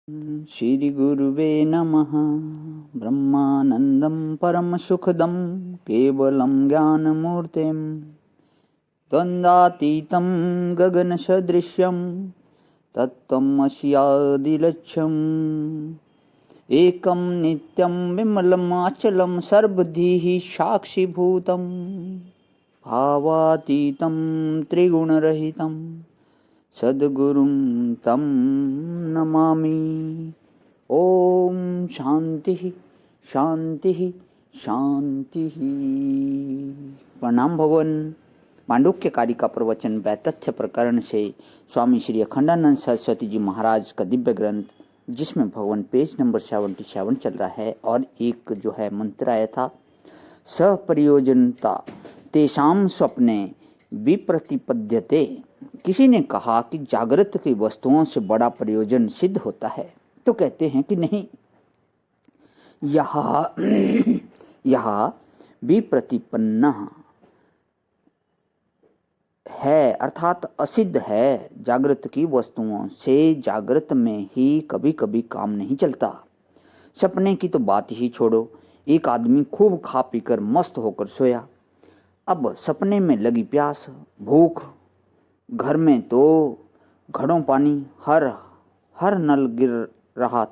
श्री गुरुवे नमः। ब्रह्मानन्दं परमसुखदं केवलं ज्ञानमूर्तिं द्वन्द्वातीतं गगनसदृशं तत्त्वमस्यादिलक्ष्यम् एकं नित्यं विमलं अचलं सर्वधीः साक्षिभूतं भावातीतं त्रिगुणरहितं सद्गुरुं तं नमामि। ओम शांति शांति शांति। प्रणाम भगवान। मांडुक्य कारिका प्रवचन वैतथ्य प्रकरण से स्वामी श्री अखंडानंद सरस्वती जी महाराज का दिव्य ग्रंथ, जिसमें भगवान पेज नंबर 77 चल रहा है और एक जो है मंत्र आया था, सप्रयोजनता तेषाम स्वप्ने विप्रतिपद्यते। किसी ने कहा कि जागृत की वस्तुओं से बड़ा प्रयोजन सिद्ध होता है, तो कहते हैं कि नहीं, यह विप्रतिपन्न है, अर्थात असिद्ध है। जागृत की वस्तुओं से जागृत में ही कभी कभी काम नहीं चलता। सपने की तो बात ही छोड़ो। एक आदमी खूब खा पीकर मस्त होकर सोया। अब सपने में लगी प्यास, भूख, घर में तो घड़ों पानी, हर नल गिर रहा,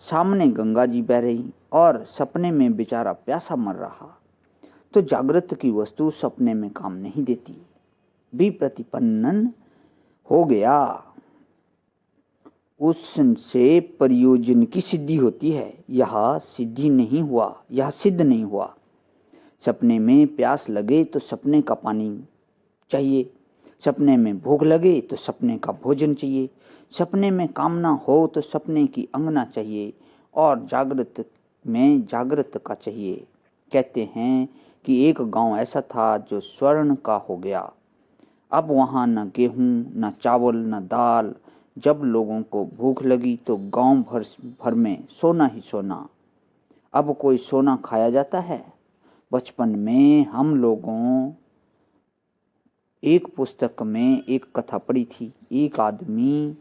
सामने गंगा जी बह रही और सपने में बेचारा प्यासा मर रहा। तो जागृत की वस्तु सपने में काम नहीं देती, विप्रतिपन्नन हो गया। उससे प्रयोजन की सिद्धि होती है, यह सिद्ध नहीं हुआ। सपने में प्यास लगे तो सपने का पानी चाहिए, सपने में भूख लगे तो सपने का भोजन चाहिए, सपने में कामना हो तो सपने की अंगना चाहिए, और जागृत में जागृत का चाहिए। कहते हैं कि एक गांव ऐसा था जो स्वर्ण का हो गया। अब वहाँ न गेहूँ, न चावल, न दाल। जब लोगों को भूख लगी तो गांव भर में सोना ही सोना। अब कोई सोना खाया जाता है? बचपन में हम लोगों एक पुस्तक में एक कथा पढ़ी थी। एक आदमी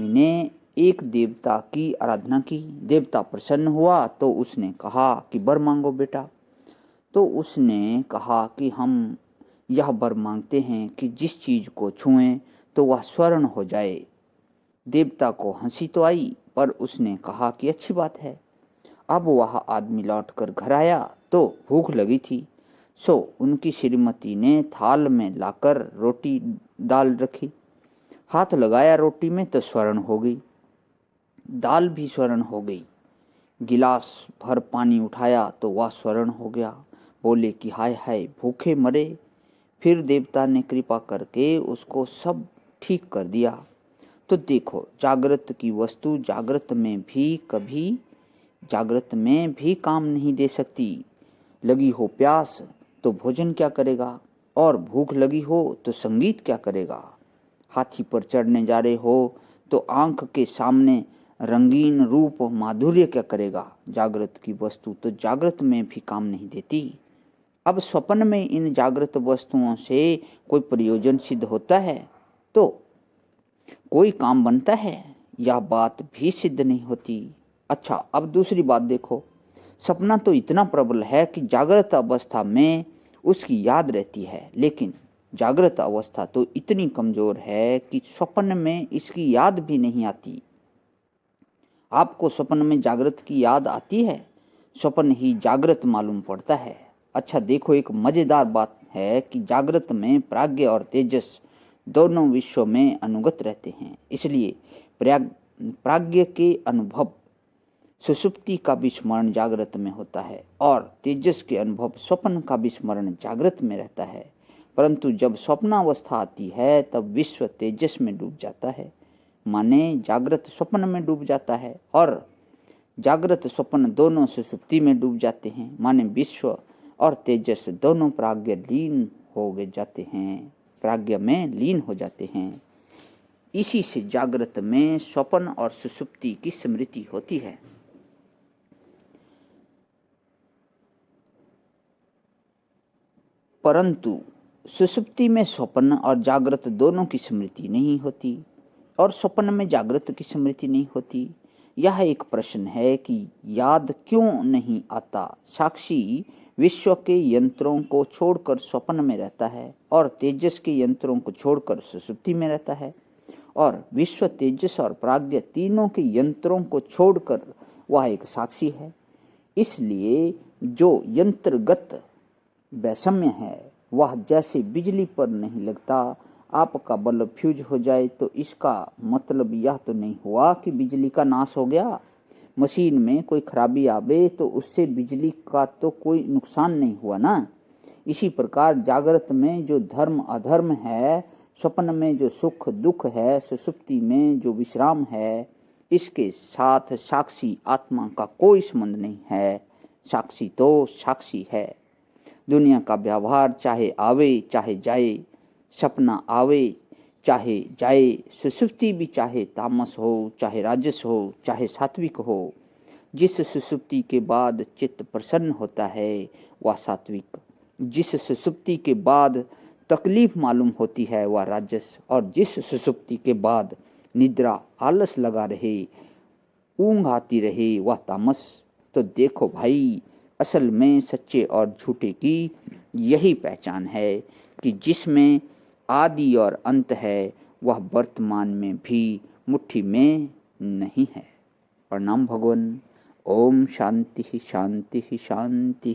ने एक देवता की आराधना की। देवता प्रसन्न हुआ तो उसने कहा कि वर मांगो बेटा। तो उसने कहा कि हम यह वर मांगते हैं कि जिस चीज को छुएं तो वह स्वर्ण हो जाए। देवता को हंसी तो आई, पर उसने कहा कि अच्छी बात है। अब वह आदमी लौटकर घर आया तो भूख लगी थी, सो उनकी श्रीमती ने थाल में लाकर रोटी दाल रखी। हाथ लगाया रोटी में तो स्वर्ण हो गई, दाल भी स्वर्ण हो गई। गिलास भर पानी उठाया तो वह स्वर्ण हो गया। बोले कि हाय हाय, भूखे मरे। फिर देवता ने कृपा करके उसको सब ठीक कर दिया। तो देखो, जागृत की वस्तु जागृत में भी काम नहीं दे सकती। लगी हो प्यास तो भोजन क्या करेगा, और भूख लगी हो तो संगीत क्या करेगा। हाथी पर चढ़ने जा रहे हो तो आंख के सामने रंगीन रूप माधुर्य क्या करेगा। जागृत की वस्तु तो जागृत में भी काम नहीं देती। अब स्वप्न में इन जागृत वस्तुओं से कोई प्रयोजन सिद्ध होता है तो कोई काम बनता है, यह बात भी सिद्ध नहीं होती। अच्छा, अब दूसरी बात देखो। सपना तो इतना प्रबल है कि जागृत अवस्था में उसकी याद रहती है, लेकिन जागृत अवस्था तो इतनी कमजोर है कि स्वप्न में इसकी याद भी नहीं आती। आपको स्वप्न में जागृत की याद आती है? स्वप्न ही जागृत मालूम पड़ता है। अच्छा देखो, एक मजेदार बात है कि जागृत में प्राज्ञ और तेजस दोनों विश्व में अनुगत रहते हैं। इसलिए प्राज्ञ के अनुभव सुषुप्ति का भी स्मरण जागृत में होता है, और तेजस के अनुभव स्वप्न का भी स्मरण जागृत में रहता है। परंतु जब स्वप्नावस्था आती है तब विश्व तेजस में डूब जाता है, माने जागृत स्वप्न में डूब जाता है, और जागृत स्वप्न दोनों सुषुप्ति में डूब जाते हैं, माने विश्व और तेजस दोनों प्राज्ञ में लीन हो जाते हैं। इसी से जागृत में स्वप्न और सुषुप्ति की स्मृति होती है। परंतु सुषुप्ति में स्वप्न और जागृत दोनों की स्मृति नहीं होती। और स्वप्न में जागृत की स्मृति नहीं होती। यह एक प्रश्न है कि याद क्यों नहीं आता। साक्षी विश्व के यंत्रों को छोड़कर स्वप्न में रहता है और तेजस के यंत्रों को छोड़कर सुषुप्ति में रहता है, और विश्व, तेजस और प्राज्ञ तीनों के यंत्रों को छोड़कर वह एक साक्षी है। इसलिए जो यंत्रगत वैषम्य है वह जैसे बिजली पर नहीं लगता। आपका बल्ब फ्यूज हो जाए तो इसका मतलब यह तो नहीं हुआ कि बिजली का नाश हो गया। मशीन में कोई खराबी आवे तो उससे बिजली का तो कोई नुकसान नहीं हुआ ना। इसी प्रकार जागृत में जो धर्म अधर्म है, स्वप्न में जो सुख दुख है, सुषुप्ति में जो विश्राम है, इसके साथ साक्षी आत्मा का कोई संबंध नहीं है। साक्षी तो साक्षी है। दुनिया का व्यवहार चाहे आवे चाहे जाए, सपना आवे चाहे जाए, सुषुप्ति भी चाहे तामस हो चाहे राजस हो चाहे सात्विक हो, जिस सुषुप्ति के बाद चित्त प्रसन्न होता है वह सात्विक, जिस सुषुप्ति के बाद तकलीफ मालूम होती है वह राजस, और जिस सुषुप्ति के बाद निद्रा आलस लगा रहे, ऊंघ आती रहे वह तामस। तो देखो भाई, असल में सच्चे और झूठे की यही पहचान है कि जिसमें आदि और अंत है वह वर्तमान में भी मुट्ठी में नहीं है। प्रणाम भगवान। ओम शांति शांति शांति।